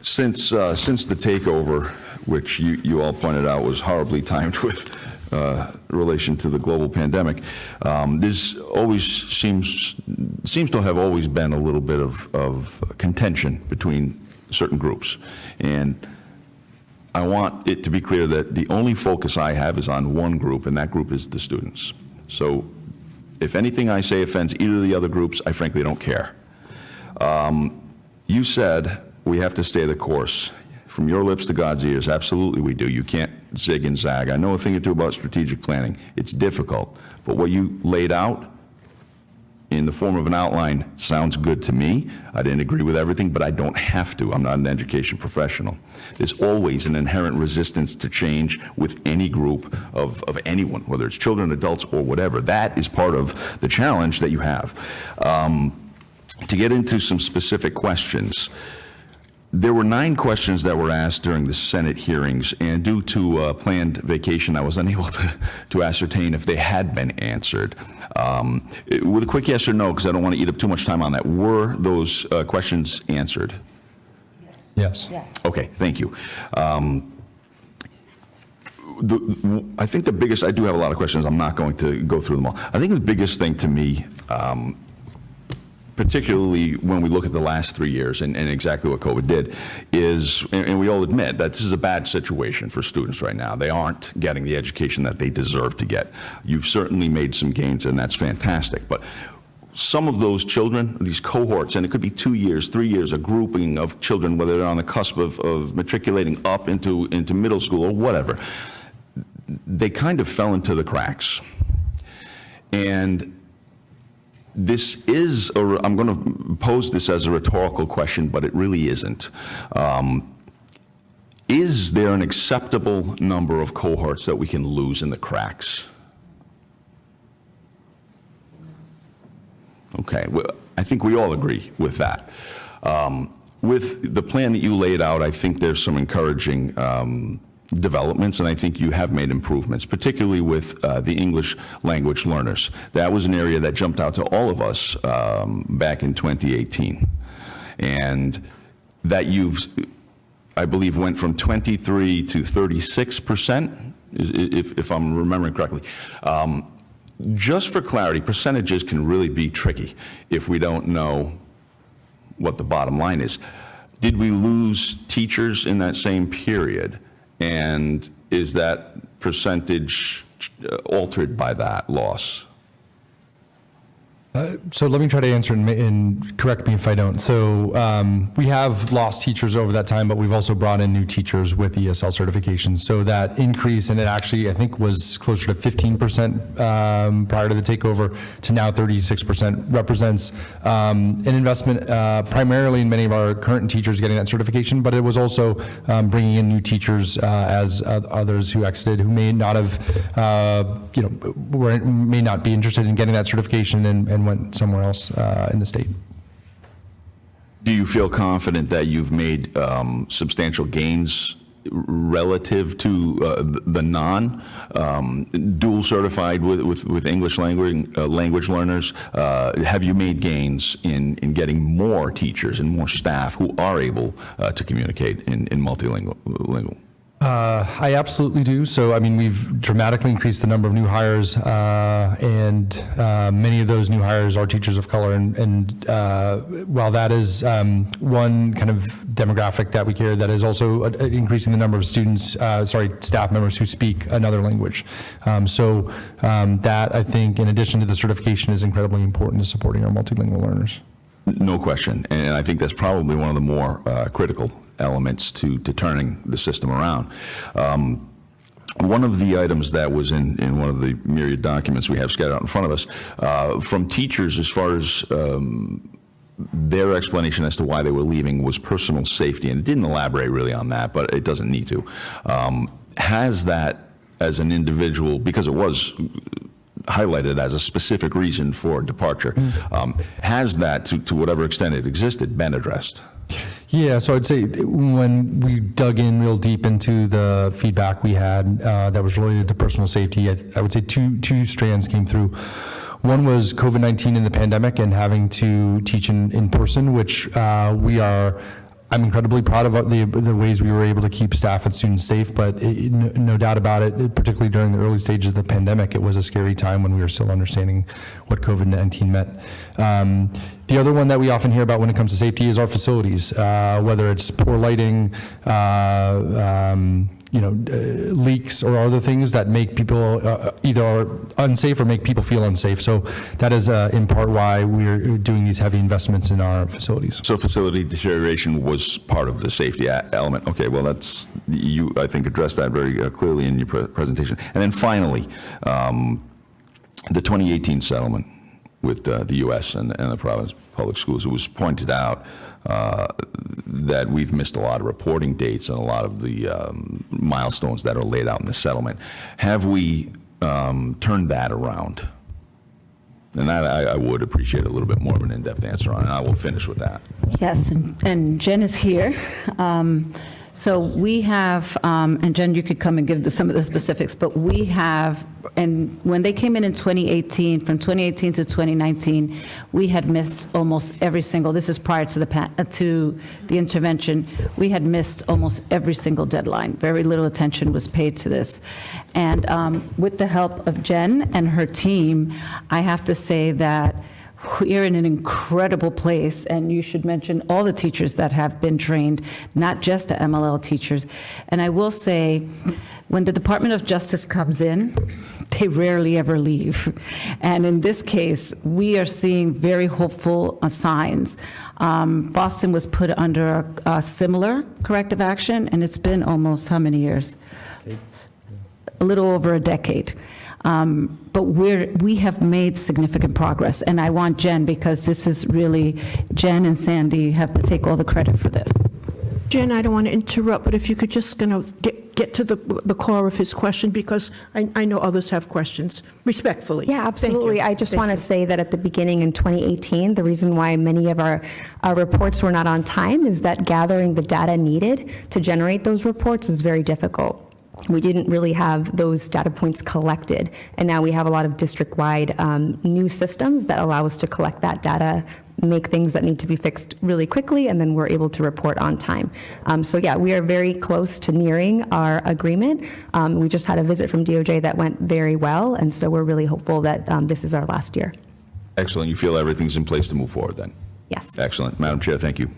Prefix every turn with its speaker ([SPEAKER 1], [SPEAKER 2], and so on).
[SPEAKER 1] Since the takeover, which you all pointed out was horribly timed with relation to the global pandemic, there's always seems to have always been a little bit of contention between certain groups. And I want it to be clear that the only focus I have is on one group, and that group is the students. So if anything I say offends either of the other groups, I frankly don't care. You said we have to stay the course. From your lips to God's ears, absolutely we do. You can't zig and zag. I know a thing or two about strategic planning. It's difficult, but what you laid out in the form of an outline sounds good to me. I didn't agree with everything, but I don't have to. I'm not an education professional. There's always an inherent resistance to change with any group of anyone, whether it's children, adults, or whatever. That is part of the challenge that you have. To get into some specific questions, there were 9 questions that were asked during the Senate hearings, and due to a planned vacation, I was unable to ascertain if they had been answered. With a quick yes or no, because I don't want to eat up too much time on that, were those questions answered?
[SPEAKER 2] Yes.
[SPEAKER 3] Yes.
[SPEAKER 1] Okay, thank you. I think the biggest, I do have a lot of questions, I'm not going to go through them all. I think the biggest thing to me, particularly when we look at the last 3 years and exactly what COVID did, is, and we all admit that this is a bad situation for students right now. They aren't getting the education that they deserve to get. You've certainly made some gains, and that's fantastic. But some of those children, these cohorts, and it could be 2 years, 3 years, a grouping of children, whether they're on the cusp of matriculating up into middle school or whatever, they kind of fell into the cracks. And this is, I'm going to pose this as a rhetorical question, but it really isn't. Is there an acceptable number of cohorts that we can lose in the cracks? Okay, well, I think we all agree with that. With the plan that you laid out, I think there's some encouraging developments, and I think you have made improvements, particularly with the English language learners. That was an area that jumped out to all of us back in 2018. And that I believe, went from 23 to 36%, if I'm remembering correctly. Just for clarity, percentages can really be tricky if we don't know what the bottom line is. Did we lose teachers in that same period? And is that percentage altered by that loss?
[SPEAKER 2] So let me try to answer and correct me if I don't. So we have lost teachers over that time, but we've also brought in new teachers with ESL certifications. So that increase, and it actually, I think, was closer to 15% prior to the takeover to now 36%, represents an investment primarily in many of our current teachers getting that certification, but it was also bringing in new teachers as others who exited, who may not have, may not be interested in getting that certification and went somewhere else in the state.
[SPEAKER 1] Do you feel confident that you've made substantial gains relative to the non-dual certified with English language learners? Have you made gains in getting more teachers and more staff who are able to communicate in multilingual?
[SPEAKER 2] I absolutely do. So, I mean, we've dramatically increased the number of new hires, and many of those new hires are teachers of color. And while that is one kind of demographic that we care, that is also increasing the number of staff members who speak another language. So that, I think, in addition to the certification, is incredibly important to supporting our multilingual learners.
[SPEAKER 1] No question. And I think that's probably one of the more critical elements to turning the system around. One of the items that was in one of the myriad documents we have scattered out in front of us from teachers, as far as their explanation as to why they were leaving, was personal safety, and it didn't elaborate really on that, but it doesn't need to. Has that, as an individual, because it was highlighted as a specific reason for departure, has that, to whatever extent it existed, been addressed?
[SPEAKER 2] Yeah, so I'd say when we dug in real deep into the feedback we had that was related to personal safety, I would say two strands came through. One was COVID-19 and the pandemic and having to teach in person, which we are I'm incredibly proud of the ways we were able to keep staff and students safe, but no doubt about it, particularly during the early stages of the pandemic, it was a scary time when we were still understanding what COVID-19 meant. The other one that we often hear about when it comes to safety is our facilities, whether it's poor lighting, leaks or other things that make people either unsafe or make people feel unsafe. So that is in part why we're doing these heavy investments in our facilities.
[SPEAKER 1] So facility deterioration was part of the safety element. Okay, well, you, I think, addressed that very clearly in your presentation. And then finally, the 2018 settlement with the U.S. and the Providence Public Schools, it was pointed out that we've missed a lot of reporting dates and a lot of the milestones that are laid out in the settlement. Have we turned that around? And that I would appreciate a little bit more of an in-depth answer on, and I will finish with that.
[SPEAKER 3] Yes, and Jen is here. So we have, and Jen, you could come and give some of the specifics, but we have, and when they came in 2018, from 2018 to 2019, we had missed almost every single, this is prior to the intervention, we had missed almost every single deadline. Very little attention was paid to this. And with the help of Jen and her team, I have to say that we're in an incredible place, and you should mention all the teachers that have been trained, not just the MLL teachers. And I will say, when the Department of Justice comes in, they rarely ever leave. And in this case, we are seeing very hopeful signs. Boston was put under a similar corrective action, and it's been almost how many years? A little over a decade. But we have made significant progress, and I want Jen, because this is really, Jen and Sandy have to take all the credit for this.
[SPEAKER 4] Jen, I don't want to interrupt, but if you could just get to the core of his question, because I know others have questions, respectfully.
[SPEAKER 5] Yeah, absolutely. I just want to say that at the beginning in 2018, the reason why many of our reports were not on time is that gathering the data needed to generate those reports was very difficult. We didn't really have those data points collected, and now we have a lot of district-wide new systems that allow us to collect that data, make things that need to be fixed really quickly, and then we're able to report on time. So yeah, we are very close to nearing our agreement. We just had a visit from DOJ that went very well, and so we're really hopeful that this is our last year.
[SPEAKER 1] Excellent. You feel everything's in place to move forward then?
[SPEAKER 5] Yes.
[SPEAKER 1] Excellent. Madam Chair, thank you.